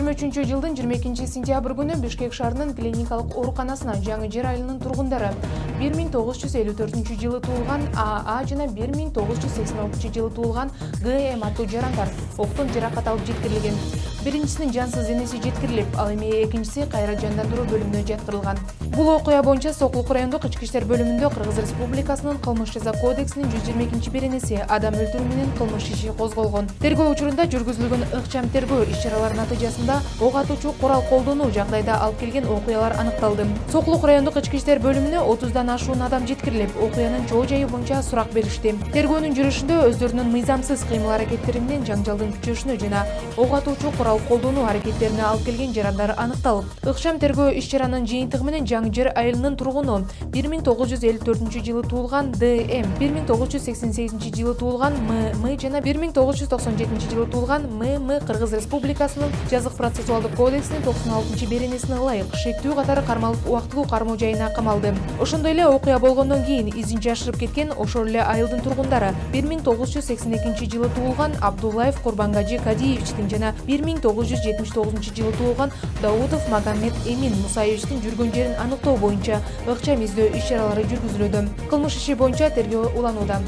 2023-жылдын 22-сентябрь күнү Бишкек шаарынын клиникалык ооруканасына Жаңы Жер айылынын тургундары 1954-жылы туулган АА жана 1986-жылы туулган ГМ аттуу жарандар октон жаракат алып жеткирилген. Биринчисинин жансыз денеси жеткирилип, ал эми экинчиси кайра жандандыруу бөлүмүнө жаткырылган. Бул окуя боюнча Соклук райондук ички иштер бөлүмүндө Кыргыз Республикасынын кылмыш жаза кодексинин 122-беренеси адам өлтүрүү менен кылмыш иши козголгон. Тергөө учурунда жүргүзүлгөн ыкчам тергөө иш-чаралары натыйжасында ок атуучу курал колдонуу жагдайда алып келген окуялар аныкталды. Соклук райондук ички иштер бөлүмүнө 30дан ашуун адам жеткирилип, окуянын чоо жайы боюнча сурак беришти. Тергөөнүн жүрүшүндө өздөрүнүн мыйзамсыз кыймыл-аракеттери менен жаңжалдын күчөшүнө жана ок атуучу курал колдонуу аракеттерине алып келген жарандар аныкталып, ыкчам тергөө иш-чаранын жыйынтыгы менен Жаңы Жер айылынын тургуну 1954-жылы туулган ДМ, 1988-жылы туулган ММ жана 1997-жылы туулган ММ Кыргыз Республикасынын жазык процессуалдык кодексинин 96-беренесине ылайык шектүү катары кармалып убактылуу кармоо жайына камалды. Ошондой эле окуя болгондон кийин изин жашырып кеткен ошол эле айылдын тургундары 1982-жылы туулган Абдуллаев Курбангажы Кадиевичтин жана 1979-жылы туулган Даудов Магомед Эмин Мусаевичтин жүргөн жерин аныктоо боюнча ыкчам издөө иш-чаралары жүргүзүлүүдө. Кылмыш иши боюнча тергөө уланууда.